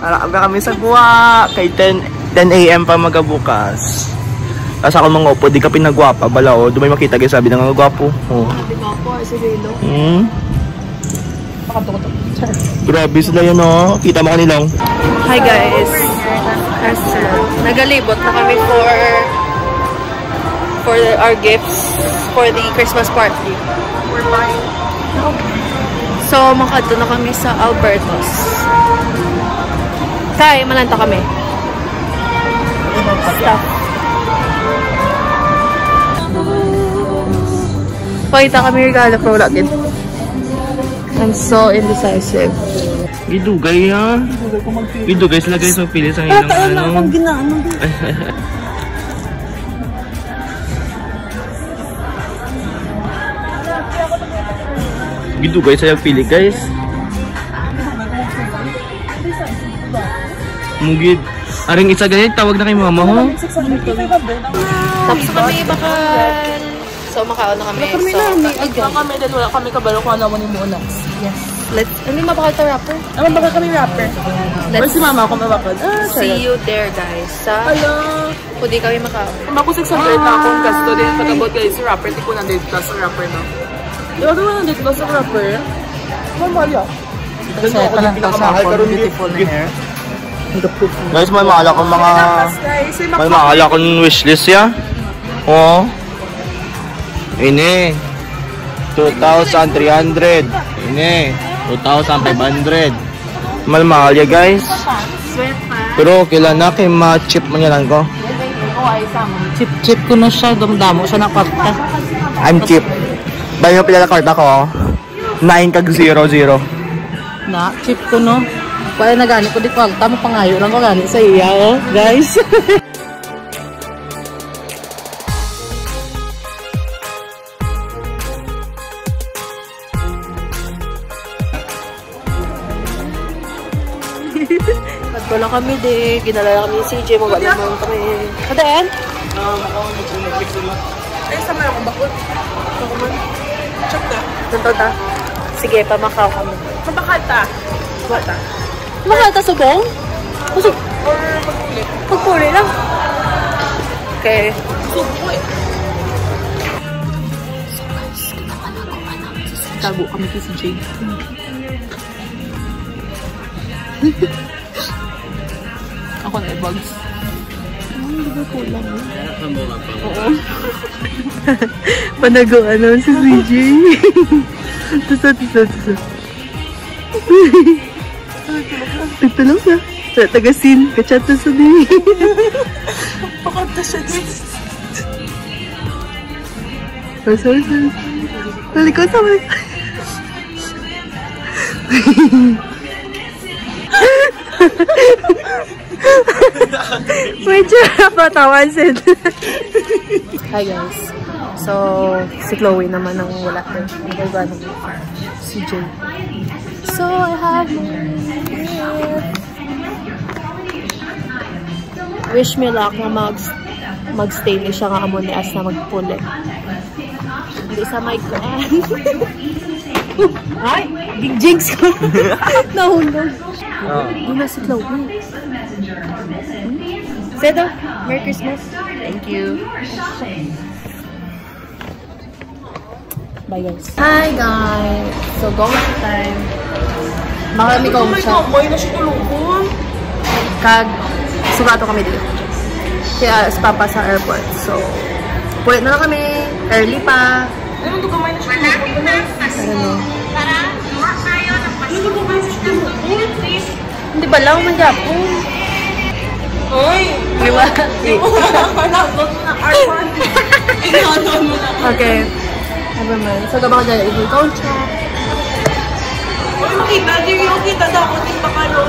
Marami kami sa buwa. Kay 10 AM pa magabukas. Tapos ako mga upo, di ka pinagwapa. Bala o, doon may makita kayo sabi ng mga gwapo. Oh. Di ba po, si Velo? Grabe sila yun o. Kita mo kanilang. Hi guys. Nagalibot na kami for our gifts for the Christmas party. We're buying. So, makadto na kami sa Albertos. Kay, mananta kami. Stuff. Pakita kami regalo ko wala din. I'm so indecisive. Gidugay ha. Gidugay sila guys magpili sa ilang ano. Gidugay sa pili guys. Mugid. Aring isa ganit tawag na kay mama ho. Tapos kami bakal. So makaon na kami. So again kami dahil wala kami kabalo kung ano mo ni Muna. yes. Let's hindi mabakal ta rapper. Ano bakal kami rapper? Let's si mama ako mabakal. See you there guys. Sa hello. Kung di kami makaon. Ako 600 na akong gasto din pag-abot kayo si rapper. Di ko nandito plus sa rapper no. Di ba naman nandito plus sa rapper? Normal yan. Kasi palang to sa beautiful na hair. Guys, may maala kong mga may maala kong wishlist ya. Oo. Ini 2,300. Ini 2,500. Mahal ya guys. Pero kailan na kay ma-chip mo niyan ko. Chip ko na siya. Damdamo siya na kwarta. I'm cheap. Bayo pila na kwarta ko. 9 kag 00. Na, chip ko no. Kaya na gani ko di kwarta mo pangayo lang ko gani sa iya oh, guys. Wala kami di. Ginalala kami ni CJ. Magwala naman kami. Kaden? Ay, sa may akong bakot. Ako man. Check na. Nandun ta? Sige, pamakaw kami. Mabakal ta. Bata. Mahal ta subong? Or magpuli. Pagpuli lang. Okay. Subo eh. Tago kami kay CJ. Ako na i-bugs. Hindi ba kulang? Oo. Panaguan naman si CJ. Tusa. Tagtulong na. Tagasin. Kachat na sa di. Pakanta siya din. Sorry. Malikot sa malikot. Medyo napatawan sid. Hi guys. So, si Chloe naman ang wala din. Si Jay. So, I have my gift. Wish me luck na mag-stay ni siya nga amo ni as na magpuli. Hindi sa mic ko. Ay! Big jinx ko! Nahulog. Doon na si Chloe. Seda, Merry Christmas. Thank you. Bye guys. Hi guys. So, gongsa time. Marami gongsa. May na siya tulungan. Kag, sugato kami dito. Kaya papa sa airport. So, puwet na lang kami. Early pa. Ano ito kamay na siya tulungan? Hindi ba lang magyapon? Oy! Okay. Never mind. So, gabang ka dyan, i-go check. Uy, makita. Hindi yung kita dapat yung bakalo.